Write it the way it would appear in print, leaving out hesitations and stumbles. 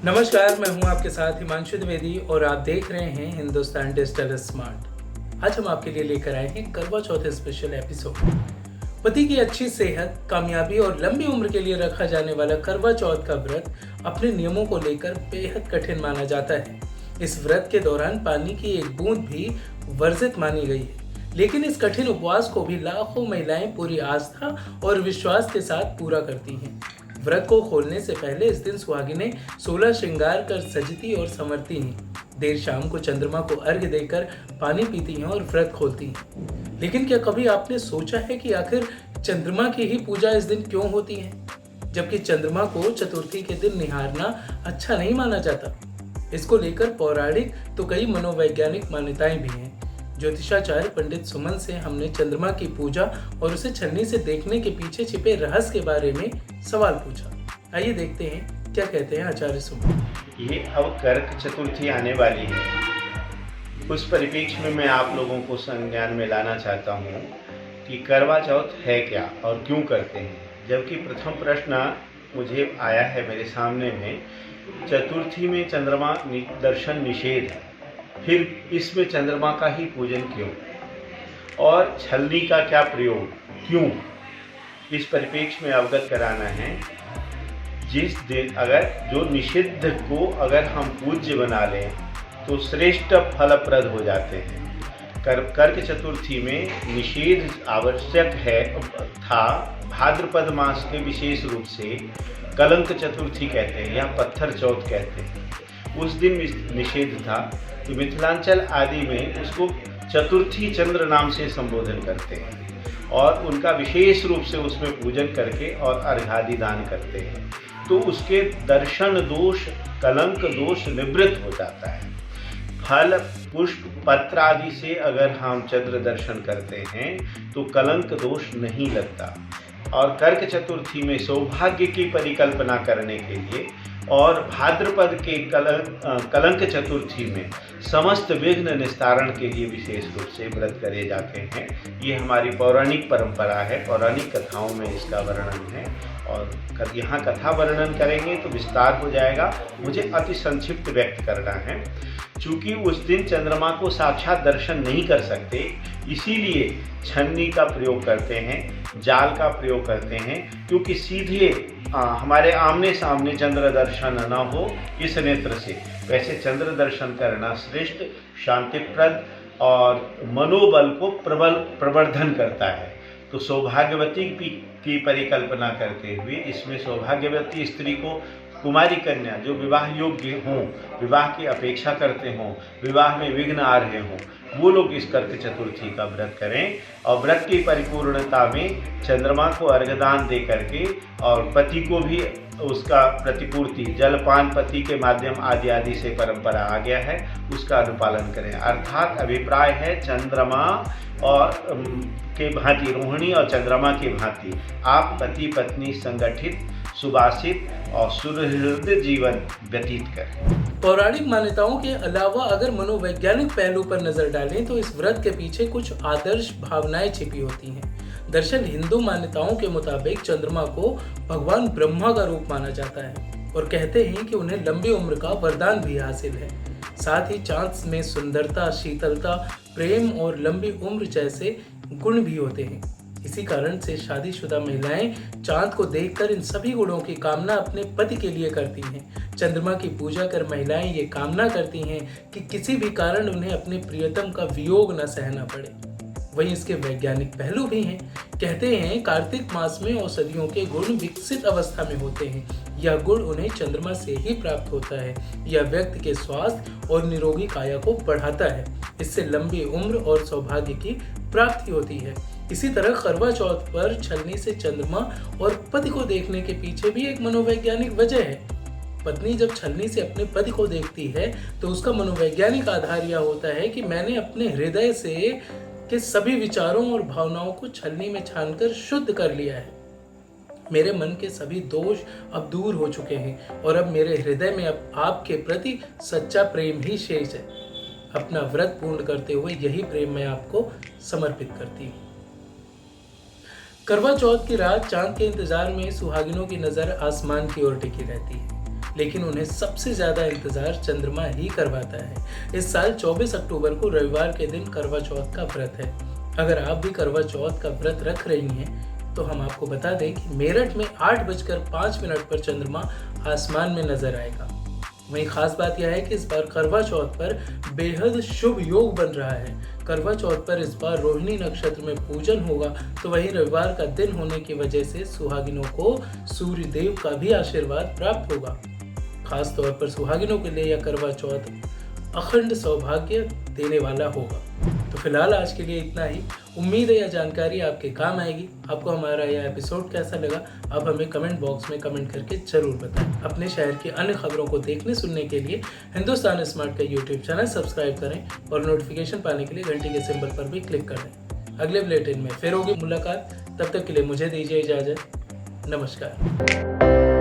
नमस्कार, मैं हूं आपके साथ हिमांशु द्विवेदी और आप देख रहे हैं हिंदुस्तान डिजिटल स्मार्ट। आज हम आपके लिए लेकर आए हैं करवा चौथ स्पेशल एपिसोड। पति की अच्छी सेहत, कामयाबी और लंबी उम्र के लिए रखा जाने वाला करवा चौथ का व्रत अपने नियमों को लेकर बेहद कठिन माना जाता है। इस व्रत के दौरान पानी की एक बूंद भी वर्जित मानी गई है, लेकिन इस कठिन उपवास को भी लाखों महिलाएं पूरी आस्था और विश्वास के साथ पूरा करती हैं। व्रत को खोलने से पहले इस दिन सुहागिनें 16 श्रृंगार कर सजती और संवरती हैं। देर शाम को चंद्रमा को अर्घ्य देकर पानी पीती हैं और व्रत खोलती हैं। लेकिन क्या कभी आपने सोचा है कि आखिर चंद्रमा की ही पूजा इस दिन क्यों होती है, जबकि चंद्रमा को चतुर्थी के दिन निहारना अच्छा नहीं माना जाता? इसको लेकर पौराणिक तो कई मनोवैज्ञानिक मान्यताएं भी हैं। ज्योतिषाचार्य पंडित सुमन से हमने चंद्रमा की पूजा और उसे छन्नी से देखने के पीछे छिपे रहस्य के बारे में सवाल पूछा। आइए देखते हैं क्या कहते हैं आचार्य सुमन। ये अब कर्क चतुर्थी आने वाली है। उस परिप्रेक्ष्य में मैं आप लोगों को संज्ञान में लाना चाहता हूँ कि करवा चौथ है क्या और क्यों करते हैं। जबकि प्रथम प्रश्न मुझे आया है मेरे सामने में, चतुर्थी में चंद्रमा दर्शन निषेध है, फिर इसमें चंद्रमा का ही पूजन क्यों और छलनी का क्या प्रयोग क्यों, इस परिप्रेक्ष्य में अवगत कराना है। जिस दिन अगर जो निषिद्ध को अगर हम पूज्य बना लें तो श्रेष्ठ फलप्रद हो जाते हैं। कर्क चतुर्थी में निषेध आवश्यक है था। भाद्रपद मास के विशेष रूप से कलंक चतुर्थी कहते हैं या पत्थर चौथ कहते हैं, उस दिन निषेध था। तो मिथिलांचल आदि में उसको चतुर्थी चंद्र नाम से संबोधन करते हैं और उनका विशेष रूप से उसमें पूजन करके और अर्घादि दान करते हैं, तो उसके दर्शन दोष, कलंक दोष निवृत्त हो जाता है। फल, पुष्प, पत्र आदि से अगर हम चंद्र दर्शन करते हैं तो कलंक दोष नहीं लगता। और कर्क चतुर्थी में सौभाग्य की परिकल्पना करने के लिए और भाद्रपद के कलंक चतुर्थी में समस्त विघ्न निस्तारण के लिए विशेष रूप से व्रत करे जाते हैं। ये हमारी पौराणिक परंपरा है, पौराणिक कथाओं में इसका वर्णन है और यहाँ कथा वर्णन करेंगे तो विस्तार हो जाएगा। मुझे अति संक्षिप्त व्यक्त करना है। चूँकि उस दिन चंद्रमा को साक्षात दर्शन नहीं कर सकते, इसीलिए छन्नी का प्रयोग करते हैं, जाल का प्रयोग करते हैं, क्योंकि सीधे हमारे आमने सामने चंद्र दर्शन न हो इस नेत्र से। वैसे चंद्र दर्शन करना श्रेष्ठ, शांतिप्रद और मनोबल को प्रवर्धन करता है। तो सौभाग्यवती की परिकल्पना करते हुए इसमें सौभाग्यवती स्त्री को, कुमारी कन्या जो विवाह योग्य हों, विवाह की अपेक्षा करते हों, विवाह में विघ्न आ रहे हों, वो लोग इस कर्क चतुर्थी का व्रत करें और व्रत की परिपूर्णता में चंद्रमा को अर्घदान दे करके और पति को भी उसका प्रतिपूर्ति, जलपान पति के माध्यम आदि से परंपरा आ गया है, उसका अनुपालन करें। अर्थात अभिप्राय है चंद्रमा और के भांति, रोहिणी और चंद्रमा के भांति आप पति पत्नी संगठित, सुभाषित और सुहृद जीवन व्यतीत करें। पौराणिक मान्यताओं के अलावा अगर मनोवैज्ञानिक पहलू पर नजर डालें तो इस व्रत के पीछे कुछ आदर्श भावनाएं छिपी होती हैं। दरअसल हिंदू मान्यताओं के मुताबिक चंद्रमा को भगवान ब्रह्मा का रूप माना जाता है और कहते हैं कि उन्हें लंबी उम्र का वरदान भी हासिल है। साथ ही चांद में सुंदरता, शीतलता, प्रेम और लंबी उम्र जैसे गुण भी होते हैं। इसी कारण से शादीशुदा महिलाएं चांद को देखकर इन सभी गुणों की कामना अपने पति के लिए करती हैं। चंद्रमा की पूजा कर महिलाएं ये कामना करती हैं कि किसी भी कारण उन्हें अपने प्रियतम का वियोग न सहना पड़े। वहीं इसके वैज्ञानिक पहलू भी हैं। कहते हैं कार्तिक मास में औषधियों के गुण विकसित अवस्था में होते हैं। यह गुण उन्हें चंद्रमा से ही प्राप्त होता है। यह व्यक्ति के स्वास्थ्य और निरोगी काया को बढ़ाता है। इससे लंबी उम्र और सौभाग्य की प्राप्ति होती है। इसी तरह करवा चौथ पर छलनी से चंद्रमा और पति को देखने के पीछे भी एक मनोवैज्ञानिक वजह है। पत्नी जब छलनी से अपने पति को देखती है तो उसका मनोवैज्ञानिक आधार यह होता है कि मैंने अपने हृदय से के सभी विचारों और भावनाओं को छलनी में छानकर शुद्ध कर लिया है। मेरे मन के सभी दोष अब दूर हो चुके हैं और अब मेरे हृदय में अब आपके प्रति सच्चा प्रेम ही शेष है। अपना व्रत पूर्ण करते हुए यही प्रेम मैं आपको समर्पित करती हूँ। करवा चौथ की रात चांद के इंतजार में सुहागिनों की नजर आसमान की ओर टिकी रहती है। लेकिन उन्हें सबसे ज़्यादा इंतज़ार चंद्रमा ही करवाता है। इस साल 24 अक्टूबर को रविवार के दिन करवा चौथ का व्रत है। अगर आप भी करवा चौथ का व्रत रख रही हैं तो हम आपको बता दें कि मेरठ में 8:05 पर चंद्रमा आसमान में नजर आएगा। वहीं खास बात यह है कि इस बार करवा चौथ पर बेहद शुभ योग बन रहा है। करवा चौथ पर इस बार रोहिणी नक्षत्र में पूजन होगा, तो वहीं रविवार का दिन होने की वजह से सुहागिनों को सूर्य देव का भी आशीर्वाद प्राप्त होगा। खास तौर पर सुहागिनों के लिए यह करवा चौथ अखंड सौभाग्य देने वाला होगा। तो फिलहाल आज के लिए इतना ही। उम्मीद है यह जानकारी आपके काम आएगी। आपको हमारा यह एपिसोड कैसा लगा आप हमें कमेंट बॉक्स में कमेंट करके जरूर बताएं। अपने शहर की अन्य खबरों को देखने सुनने के लिए हिंदुस्तान स्मार्ट का यूट्यूब चैनल सब्सक्राइब करें और नोटिफिकेशन पाने के लिए घंटी के सिंबल पर भी क्लिक कर दें। अगले बुलेटिन में फिर होगी मुलाकात, तब तक के लिए मुझे दीजिए इजाजत। नमस्कार।